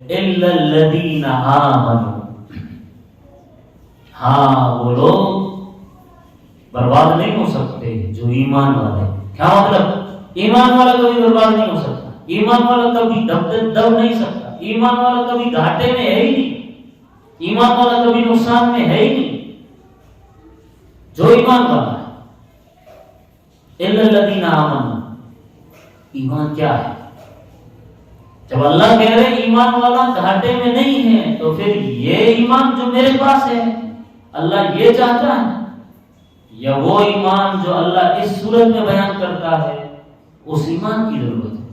الا الذین آمنوا، ہاں وہ لوگ برباد نہیں ہو سکتے جو ایمان والے۔ کیا مطلب؟ ایمان والا کبھی برباد نہیں ہو سکتا، ایمان والا کبھی دب نہیں سکتا، ایمان والا کبھی گھاٹے میں ہے ہی نہیں، ایمان والا کبھی نقصان میں ہے ہی نہیں۔ جو ایمان والا ہے، الا الذین آمنوا، ایمان کیا ہے؟ جب اللہ کہہ رہے ایمان والا گھاٹے میں نہیں ہے، تو پھر یہ ایمان جو میرے پاس ہے اللہ یہ چاہتا ہے، یا وہ ایمان جو اللہ اس صورت میں بیان کرتا ہے اس ایمان کی ضرورت ہے؟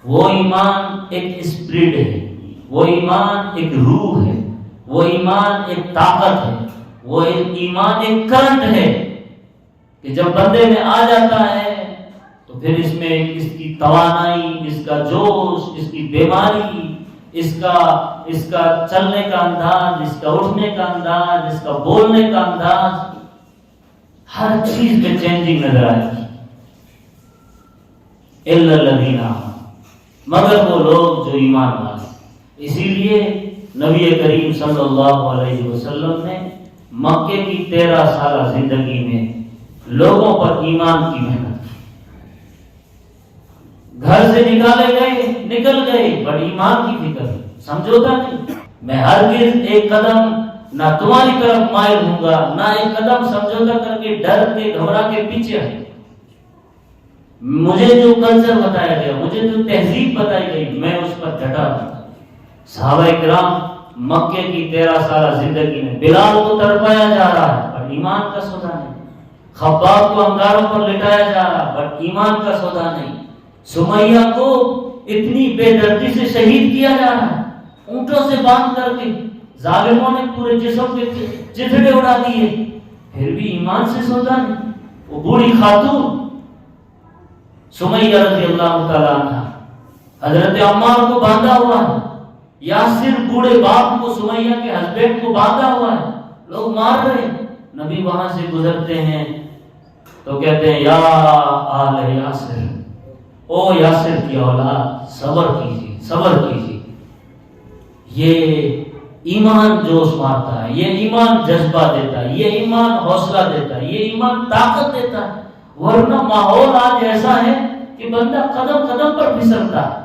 وہ ایمان ایک اسپرٹ ہے، وہ ایمان ایک روح ہے، وہ ایمان ایک طاقت ہے، وہ ایمان ایک کرنٹ ہے کہ جب بندے میں آ جاتا ہے تو پھر اس میں اس کی توانائی، اس کا جوش، اس کی بیماری، اس کا چلنے کا انداز، اس کا اٹھنے کا انداز، اس کا بولنے کا انداز، ہر چیز میں چینجنگ نظر آئے گی۔ الا الذین آمنوا، مگر وہ لوگ جو ایمان والے۔ اسی لیے نبی کریم صلی اللہ علیہ وسلم نے مکے کی 13 سالہ زندگی میں لوگوں پر ایمان کی محنت کی۔ گھر سے نکل گئے بٹ ایمان کی فکر سمجھوتا نہیں، میں ہرگز ایک قدم نہ تمہاری طرف مائل ہوں گا، نہ ایک قدم سمجھوتا کر کے ڈر کے گھبرا کے پیچھے ہے۔ مجھے جو کلچر بتایا گیا، مجھے جو تہذیب بتائی گئی، میں اس پر ڈٹا رہا۔ صحابہ کرام مکے کی 13 سالہ زندگی میں بلال کو تڑپایا جا رہا ہے پر ایمان کا سودا نہیں، خباب کو انگاروں پر لٹایا جا رہا پر ایمان کا سودا نہیں، سمیہ کو اتنی بے دردی سے شہید کیا جا رہا ہے، اونٹوں سے باندھ کر کے ظالموں نے پورے جسم کے چتھڑے اڑا دیے، پھر بھی ایمان سے سودا نہیں۔ وہ بوڑھی خاتون سمیہ رضی اللہ تعالیٰ عنہ حضرت عمار کو باندھا ہوا ہے، یاسر بوڑھے باپ کو، سمیہ کے ہسبینڈ کو باندھا ہوا ہے، لوگ مار رہے ہیں۔ نبی وہاں سے گزرتے ہیں تو کہتے ہیں یا آل یاسر، او یاسر کی اولاد، صبر کیجیے، صبر کیجیے۔ یہ ایمان جوش مارتا ہے، یہ ایمان جذبہ دیتا ہے، یہ ایمان حوصلہ دیتا ہے، یہ ایمان طاقت دیتا ہے، ورنہ ماحول آج ایسا ہے کہ بندہ قدم قدم پر پھسلتا ہے۔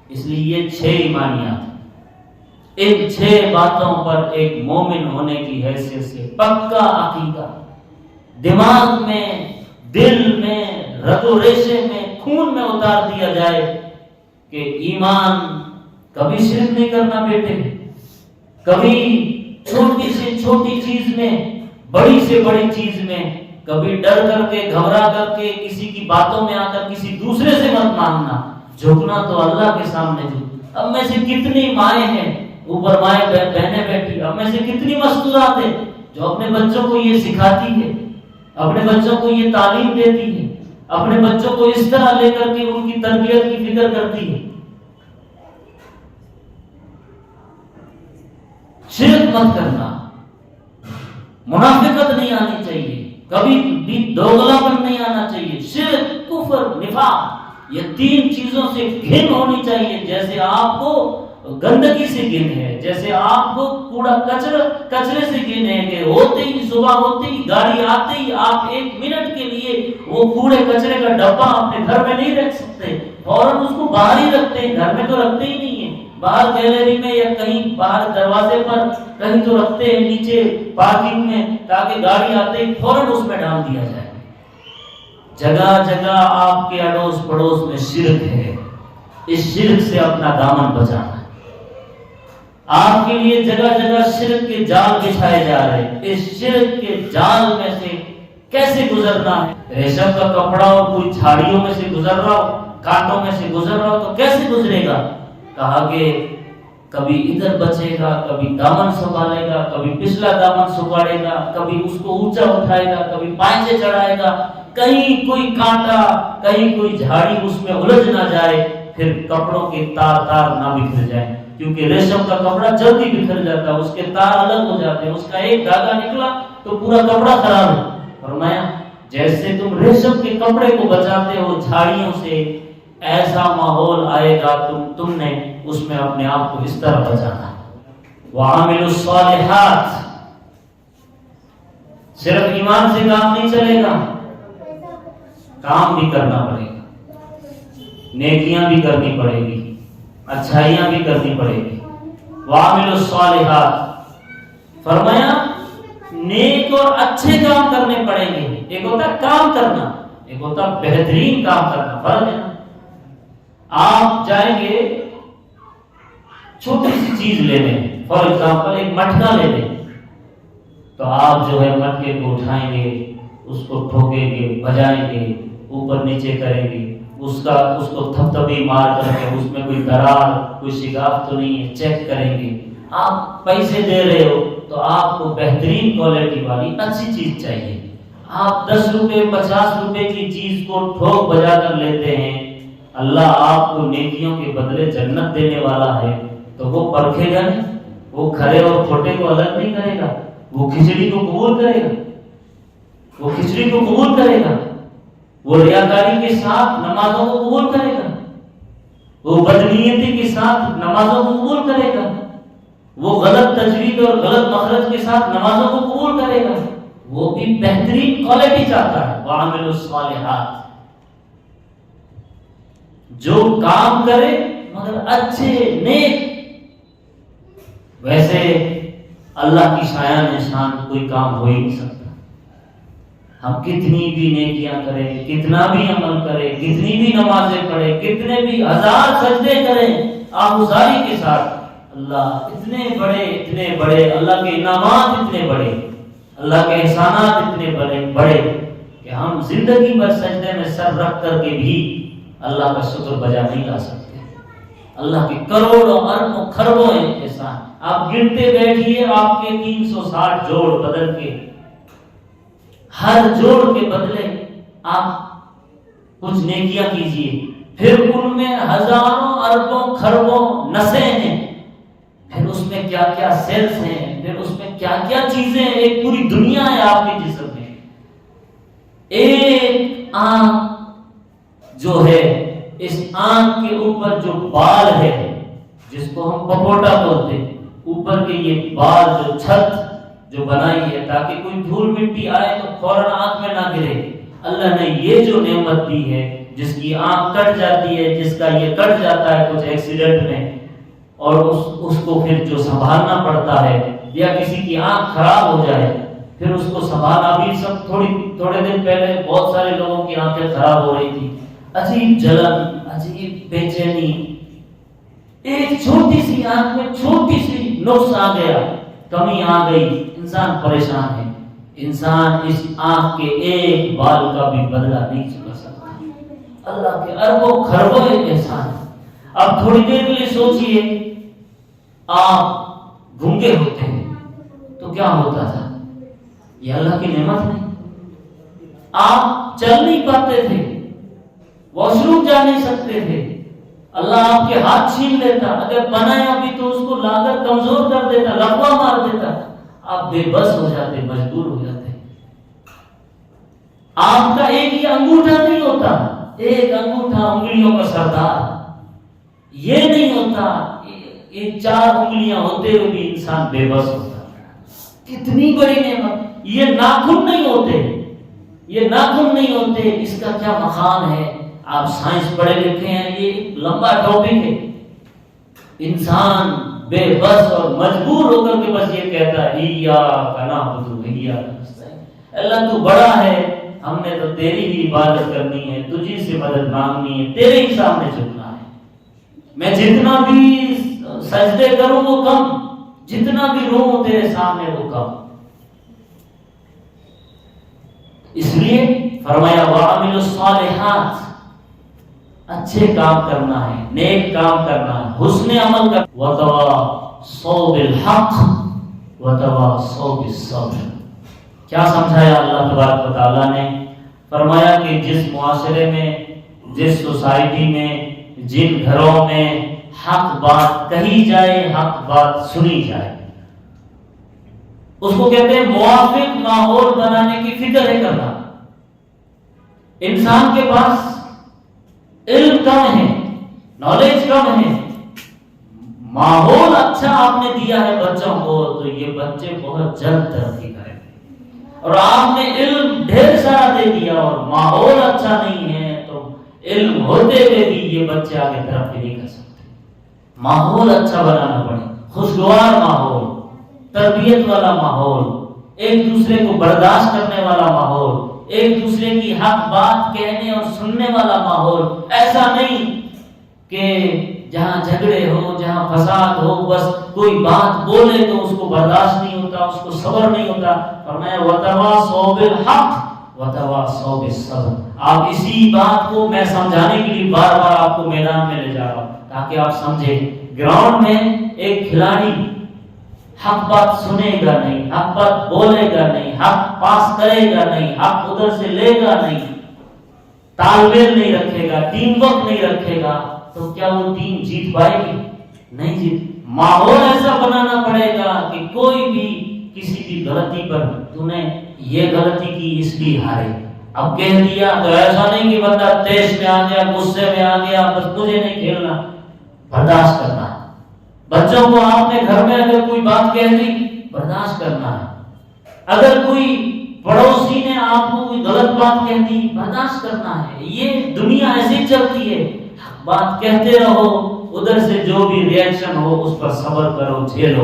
اس لیے یہ 6 ایمانیات، ان 6 باتوں پر ایک مومن ہونے کی حیثیت سے پکا عقیدہ دماغ میں، دل میں، رگ و ریشے میں، خون میں اتار دیا جائے کہ ایمان کبھی شرک نہیں کرنا بیٹے، کبھی چھوٹی سے چھوٹی چیز میں، بڑی سے بڑی چیز میں، کبھی ڈر کر کے، گھبرا کر کے، کسی کی باتوں میں آ کر کسی دوسرے سے مت مانگنا، جھکنا تو اللہ کے سامنے جھک۔ اب میں سے کتنی مائیں ہیں، اوپر مائیں بہنیں بیٹھی، اب میں سے کتنی مستورات ہیں جو اپنے بچوں کو یہ سکھاتی ہے، اپنے بچوں کو یہ تعلیم دیتی ہے، اپنے بچوں کو اس طرح لے کر کے ان کی تربیت کی فکر کرتی ہے۔ شرک مت کرنا، منافقت نہیں آنی چاہیے، کبھی بھی دوغلاپن نہیں آنا چاہیے، شرک، کفر، نفاق، یہ 3 چیزوں سے گھن ہونی چاہیے۔ جیسے آپ کو گندگی سے گھن ہے، جیسے آپ کو کوڑا کچرے سے گھن ہے کہ ہوتے ہی، صبح ہوتے ہی، گاڑی آتے ہی آپ 1 منٹ کے لیے وہ کوڑے کچرے کا ڈبہ اپنے گھر میں نہیں رکھ سکتے، فوراً اس کو باہر ہی رکھتے ہیں، گھر میں تو رکھتے ہی نہیں ہیں، باہر گیلری میں یا کہیں باہر دروازے پر کہیں تو رکھتے ہیں، نیچے پارکنگ میں، تاکہ گاڑی آتے ہی فوراً اس میں ڈال دیا جائے۔ جگہ جگہ آپ کے اڑوس پڑوس میں شرک ہے، اس شرک سے اپنا دامن بچانا ہے۔ آپ کے لیے جگہ جگہ شرک کے جال بچھائے جا رہے ہیں، اس شرک کے جال میں سے کیسے گزرنا ہے؟ ریشم کا کپڑا اور کوئی جھاڑیوں میں سے گزر رہا ہو، کانٹوں میں سے گزر رہا ہو تو کیسے گزرے گا؟ کہا کہ کبھی ادھر بچے گا، کبھی دامن سنبھالے گا، کبھی پچھلا دامن سکاڑے گا، کبھی اس کو اونچا اٹھائے گا، کبھی پائچے چڑھائے گا، کہیں کوئی کانٹا، کہیں کوئی جھاڑی اس میں الجھ نہ جائے، پھر کپڑوں کے تار نہ بکھر جائیں، کیونکہ ریشم کا کپڑا جلدی بکھر جاتا ہے، اس کے تار الگ ہو جاتے ہیں، اس کا ایک دھاگا نکلا تو پورا کپڑا خراب ہے۔ فرمایا جیسے تم ریشم کے کپڑے کو بچاتے ہو جھاڑیوں سے، ایسا ماحول آئے گا تم نے اس میں اپنے آپ کو اس طرح بچانا ہے۔ وَعَمِلُوا الصَّالِحَاتِ، صرف ایمان سے کام نہیں چلے گا، کام بھی کرنا پڑے گا، نیکیاں بھی کرنی پڑے گی، اچھائیاں بھی کرنی پڑے گی۔ وَعَمِلُوا الصَّالِحَاتِ، فرمایا نیک اور اچھے کام کرنے پڑیں گے۔ ایک ہوتا ہے کام کرنا، ایک ہوتا ہے بہترین کام کرنا، فرق ہے نا۔ آپ جائیں گے چھوٹی سی چیز لے لیں، فار ایگزامپل ایک مٹکا لے لیں، تو آپ جو ہے مٹکے کو اٹھائیں گے، اس کو ٹھوکیں گے، بجائیں گے، اوپر نیچے کریں گے، اس کو تھپتھپی مار کر کے اس میں کوئی درار کوئی شگاف تو نہیں ہے چیک کریں گے۔ آپ پیسے دے رہے ہو تو آپ کو بہترین کوالٹی والی اچھی چیز چاہیے۔ آپ 10 روپے 50 روپے کی چیز کو ٹھوک بجا کر لیتے ہیں، اللہ آپ کو نیکیوں کے بدلے جنت دینے والا ہے، تو وہ پرکھے گا نہیں، وہ کھرے اور کھوٹے کو الگ نہیں کرے گا، وہ کھچڑی کو قبول کرے گا، وہ کھچڑی کو قبول کرے گا، وہ ریاکاری کے ساتھ نمازوں کو قبول کرے گا، وہ بدنیتی کے ساتھ نمازوں کو قبول کرے گا، وہ غلط تجوید اور غلط مخرج کے ساتھ نمازوں کو قبول کرے گا، وہ بھی بہترین کوالٹی چاہتا ہے۔ وَعَمِلُوا الصَّالِحَاتِ، جو کام کرے مگر اچھے نیک۔ ویسے اللہ کی شایان نشان کوئی کام ہو ہی نہیں سکتا، ہم کتنی بھی نیکیاں کریں، کتنا بھی عمل کریں، کتنی بھی نمازیں پڑھیں، کتنے بھی 1000 سجدے کریں آہوزاری کے ساتھ، اللہ اتنے بڑے اللہ کے انعامات اتنے بڑے، اللہ کے احسانات اتنے بڑے کہ ہم زندگی بھر سجدے میں سر رکھ کر کے بھی اللہ کا شکر بجا نہیں لا سکتے۔ اللہ کے کروڑوں اربوں خربوں احسان، آپ گنتے بیٹھیے، آپ کے 360 جوڑ بدل کے، ہر جوڑ کے بدلے آپ کچھ نیکیاں کیجئے، پھر ان میں ہزاروں اربوں خربوں نسیں ہیں، پھر اس میں کیا کیا سیلز ہیں، پھر اس میں کیا کیا چیزیں ہیں، ایک پوری دنیا ہے آپ کے جسم میں۔ ایک آنکھ جو ہے، اس آنکھ کے اوپر جو بال ہے جس کو ہم پپوٹا بولتے ہیں، اوپر کے یہ بال جو چھت جو بنائی ہے تاکہ کوئی دھول مٹی آئے تو فوراً آنکھ میں نہ گرے، اللہ نے یہ جو نعمت دی ہے، جس کی آنکھ کٹ جاتی ہے، جس کا یہ کٹ جاتا ہے کچھ ایکسیڈنٹ میں، اور اس کو پھر جو سنبھالنا پڑتا ہے، یا کسی کی آنکھ خراب ہو جائے پھر اس کو سنبھالنا بھی، سب تھوڑے دن پہلے بہت سارے لوگوں کی آنکھیں خراب ہو رہی تھی، عجیب جلن، عجیب بے چینی، ایک چھوٹی سی آنکھ میں چھوٹی سی نقص آ گیا، کمی آ گئی، انسان پریشان ہے۔ انسان اس آنکھ کے ایک بال کا بھی بدلہ نہیں چکا سکتا، اللہ کے اربوں خربوں احسان۔ اب تھوڑی دیر کے لیے سوچئے، آپ گھنگے ہوتے ہیں تو کیا ہوتا تھا؟ یہ اللہ کی نعمت نہیں۔ آپ چل نہیں پاتے تھے، واش روم جا نہیں سکتے تھے، اللہ آپ کے ہاتھ چھین لیتا، اگر بنایا بھی تو اس کو لا کر کمزور کر دیتا، لقوہ مار دیتا، آپ بے بس ہو جاتے، مجبور ہو جاتے۔ آپ کا ایک ہی انگوٹھا نہیں ہوتا، ایک انگوٹھا انگلیوں کا سردار، یہ نہیں ہوتا، یہ 4 انگلیاں ہوتے ہوئے بھی انسان بے بس ہوتا۔ کتنی بڑی نعمت! یہ ناخن نہیں ہوتے، یہ ناخن نہیں ہوتے، اس کا کیا مقام ہے؟ آپ سائنس پڑھے لکھے ہیں، یہ ایک لمبا ٹاپک ہے۔ انسان بے بس اور مجبور ہو کر کے بس یہ کہتا ہے ایاک نعبد و ایاک نستعین، اللہ تو بڑا ہے، ہم نے تو تیری ہی عبادت کرنی ہے، تجھی سے مدد مانگنی ہے، تیرے ہی سامنے جھکنا ہے، میں جتنا بھی سجدے کروں وہ کم، جتنا بھی روؤں تیرے سامنے وہ کم۔ اس لیے فرمایا وَعَمِلُوا الصَّالِحَاتِ، اچھے کام کرنا ہے، نیک کام کرنا ہے، حسن عمل کرنا، وَتَوَاصَوْا بِالْحَقِّ وَتَوَاصَوْا بِالصَّبْرِ۔ کیا سمجھایا اللہ تبارک و تعالیٰ نے؟ فرمایا کہ جس معاشرے میں، جس سوسائٹی میں، جن گھروں میں حق بات کہی جائے، حق بات سنی جائے، اس کو کہتے ہیں موافق ماحول بنانے کی فکر ہے کرنا۔ انسان کے پاس علم کم ہے، نالج کم ہے، ماحول اچھا آپ نے دیا ہے بچوں کو تو یہ بچے بہت جلد ترقی کریں گے۔ اور آپ نے علم ڈھیر سارا دے دیا اور ماحول اچھا نہیں ہے تو علم ہوتے ہوئے بھی یہ بچے آگے ترقی نہیں کر سکتے۔ ماحول اچھا بنانا پڑے، خوشگوار ماحول، تربیت والا ماحول، ایک دوسرے کو برداشت کرنے والا ماحول، ایک دوسرے کی حق بات کہنے اور سننے والا ماحول۔ ایسا نہیں کہ جہاں جھگڑے ہو، جہاں فساد ہو، بس کوئی بات بولے تو اس کو برداشت نہیں ہوتا، اس کو صبر نہیں ہوتا۔ فرمایا وَتَوَاصَوْا بِالْحَقِّ وَتَوَاصَوْا بِالصَّبْرِ۔ آپ اسی بات کو میں سمجھانے کے لیے بار بار آپ کو میدان میں لے جا رہا ہوں تاکہ آپ سمجھیں۔ گراؤنڈ میں ایک کھلاڑی حق بات سنے گا نہیں، حق بات بولے گا نہیں، حق پاس کرے گا نہیں، حق ادھر سے لے گا نہیں، تال میل نہیں رکھے گا، ٹیم ورک نہیں رکھے گا تو کیا وہ ٹیم جیت پائے گی؟ نہیں جیت۔ ماحول ایسا بنانا پڑے گا کہ کوئی بھی کسی بھی غلطی پر تو نے یہ غلطی کی اس لیے ہارے، اب کہہ دیا تو ایسا نہیں کہ بندہ تیش میں آ گیا، غصے میں آ گیا، بس مجھے نہیں کھیلنا، برداشت کرنا ہے۔ بچوں کو آپ نے گھر میں اگر کوئی بات کہہ دی برداشت کرنا ہے، اگر کوئی پڑوسی نے آپ کو کوئی غلط بات کہہ دی برداشت کرنا ہے۔ یہ دنیا ایسی چلتی ہے، بات کہتے رہو، ادھر سے جو بھی ری ایکشن ہو اس پر صبر کرو، جھیلو۔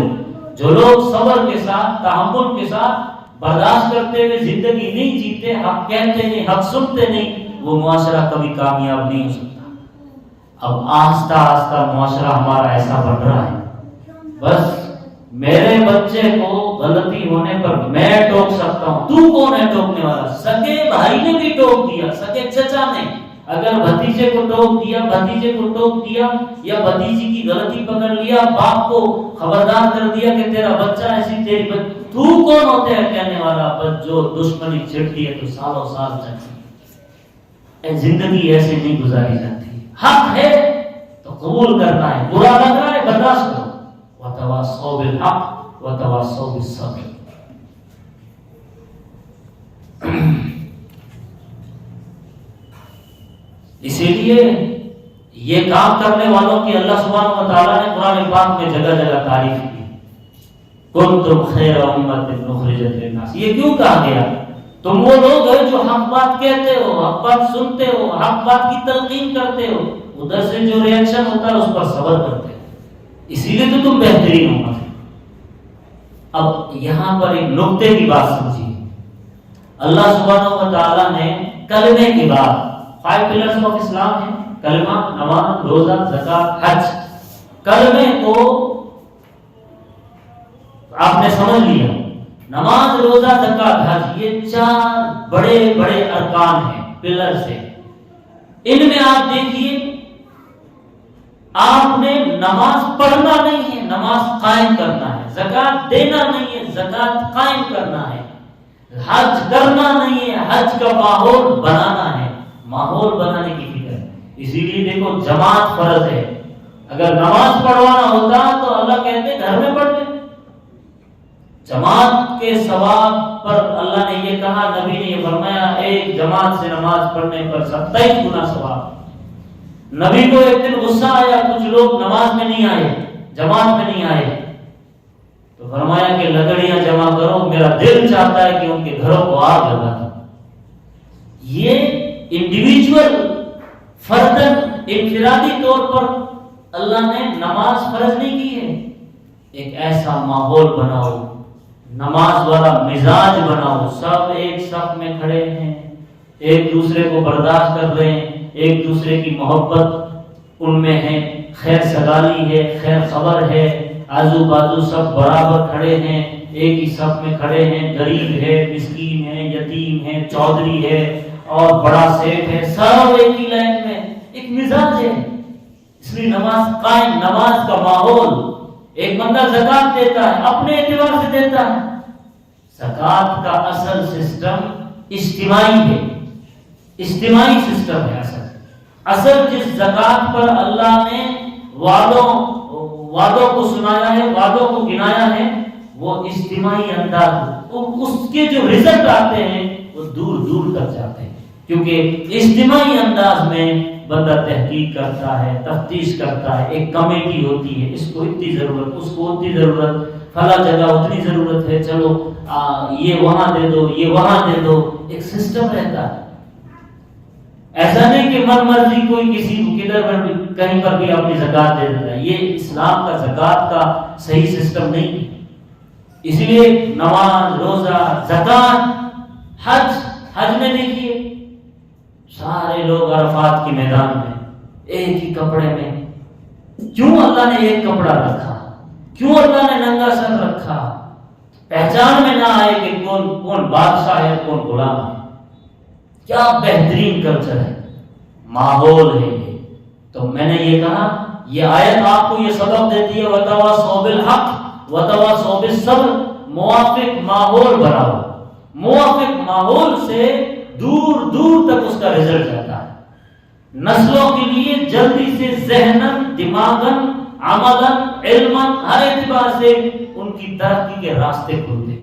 جو لوگ صبر کے ساتھ، تحمل کے ساتھ برداشت کرتے ہوئے زندگی نہیں جیتے، حق کہتے نہیں، حق سنتے نہیں، وہ معاشرہ کبھی کامیاب نہیں ہو سکتا۔ اب آہستہ آہستہ معاشرہ ہمارا ایسا بن رہا ہے، بس میرے بچے کو غلطی ہونے پر میں ٹوک سکتا ہوں، تو کون ہے ٹوکنے والا؟ سگے بھائی نے بھی ٹوک دیا، سگے چچا نے، اگر بھتیجے کو ٹوک دیا، بھتیجے کو ٹوک دیا یا بھتیجی کی غلطی پکڑ لیا، باپ کو خبردار کر دیا کہ تیرا بچہ ایسی، تیری تو کون ہوتے ہیں کہنے والا؟ بس جو دشمنی چھڑتی ہے تو سالوں سال چلتی ہے۔ زندگی ایسے نہیں گزاری جاتی۔ حق ہے تو قبول کرنا ہے، برا لگ رہا ہے برداشت کرو۔ وَتَوَاصَوْا بِالْحَقِّ وَتَوَاصَوْا بِالصَّبْرِ۔ اسی لیے یہ کام کرنے والوں کی اللہ سبحانہ و تعالیٰ نے قرآن پاک میں جگہ جگہ تعریف کی۔ کُنتُمْ خَيْرَ أُمَّةٍ أُخْرِجَتْ لِلنَّاسِ۔ یہ کیوں کہا گیا؟ تم وہ لوگ ہو جو حق بات کہتے ہو، حق بات سنتے ہو، حق بات کی تلقین کرتے ہو، ادھر سے جو ری ایکشن ہوتا ہے اس پر صبر کرتے ہو، اسی لیے تو تم بہترین ہو۔ اب یہاں پر ایک نقطے کی بات سمجھیے، اللہ سبحانہ و تعالیٰ نے کلمے کے بعد 5 پلرز آف اسلام ہیں، کلمہ، نماز، روزہ، زکات، حج۔ کلمے کو آپ نے سمجھ لیا، نماز، روزہ، زکات، حج، یہ 4 بڑے بڑے ارکان ہیں، پلرز ہیں۔ ان میں آپ دیکھیے، آپ نے نماز پڑھنا نہیں ہے، نماز قائم کرنا ہے، زکات دینا نہیں ہے، زکات قائم کرنا ہے، حج کرنا نہیں ہے، حج کا ماحول بنانا ہے، ماحول بنانے کی فکر ہے۔ اسی لیے دیکھو جماعت فرض ہے، اگر نماز پڑھوانا ہوتا تو اللہ کہتے گھر میں پڑھ لیں۔ جماعت کے ثواب پر اللہ نے یہ کہا، نبی نے یہ فرمایا، ایک جماعت سے نماز پڑھنے پر 27 گنا ثواب۔ نبی کو ایک دن غصہ آیا، کچھ لوگ نماز میں نہیں آئے، جماعت میں نہیں آئے، تو فرمایا کہ لکڑیاں جمع کرو، میرا دل چاہتا ہے کہ ان کے گھروں کو آگ لگا دو۔ یہ انڈیویجول، فردن، انفرادی طور پر اللہ نے نماز فرض نہیں کی ہے۔ ایک ایسا ماحول بناؤ، نماز والا مزاج بناؤ، سب ایک صف میں کھڑے ہیں، ایک دوسرے کو برداشت کر رہے ہیں، ایک دوسرے کی محبت ان میں ہے، خیر سگالی ہے، خیر خبر ہے، آزو بازو سب برابر کھڑے ہیں، ایک ہی صف میں کھڑے ہیں، غریب ہے، مسکین ہے، یتیم ہے، چودھری ہے اور بڑا سیٹ ہے، سب ایک ہی لائن میں، ایک مزاج ہے۔ اس لیے نماز قائم، نماز کا ماحول۔ ایک بندہ زکات دیتا ہے، اپنے اعتبار سے دیتا ہے۔ زکات کا اصل سسٹم اجتماعی ہے، اجتماعی سسٹم ہے۔ اصل جس زکات پر اللہ نے وعدوں کو سنایا ہے، وعدوں کو گنایا ہے، وہ اجتماعی انداز، اس کے جو رزلٹ آتے ہیں وہ دور دور تک جاتے ہیں۔ کیونکہ اجتماعی انداز میں بندہ تحقیق کرتا ہے، تفتیش کرتا ہے، ایک کمیٹی ہوتی ہے، اس کو اتنی ضرورت، اس کو اتنی ضرورت، فلاں جگہ اتنی ضرورت ہے، چلو یہ وہاں دے دو، یہ وہاں دے دو، ایک سسٹم رہتا ہے۔ ایسا نہیں کہ من مرضی کوئی کسی کو کدھر پر بھی کہیں پر بھی اپنی زکوٰۃ دے دیتا ہے، یہ اسلام کا زکوٰۃ کا صحیح سسٹم نہیں ہے۔ اس لیے نماز، روزہ، زکوٰۃ، حج میں دیکھیے سارے لوگ عرفات کے میدان میں ایک ہی کپڑے میں، کیوں اللہ نے ایک کپڑا رکھا؟ کیوں اللہ نے ننگا سر رکھا؟ پہچان میں نہ آئے کہ کون بادشاہ ہے، کون غلام ہے۔ کیا بہترین کلچر ہے، ماحول ہے یہ۔ تو میں نے یہ کہا، یہ آیت آپ کو یہ سبق دیتی ہے وَتَوَاصَوْا بِالْحَقِّ وَتَوَاصَوْا بِالصَّبْرِ، موافق ماحول بناؤ۔ موافق ماحول سے دور دور تک اس کا رزلٹ جاتا ہے۔ نسلوں کے لیے جلدی سے ذہناً، دماغاً، عملاً، علماً، ہر اعتبار سے ان کی ترقی کے راستے کھلتے ہیں۔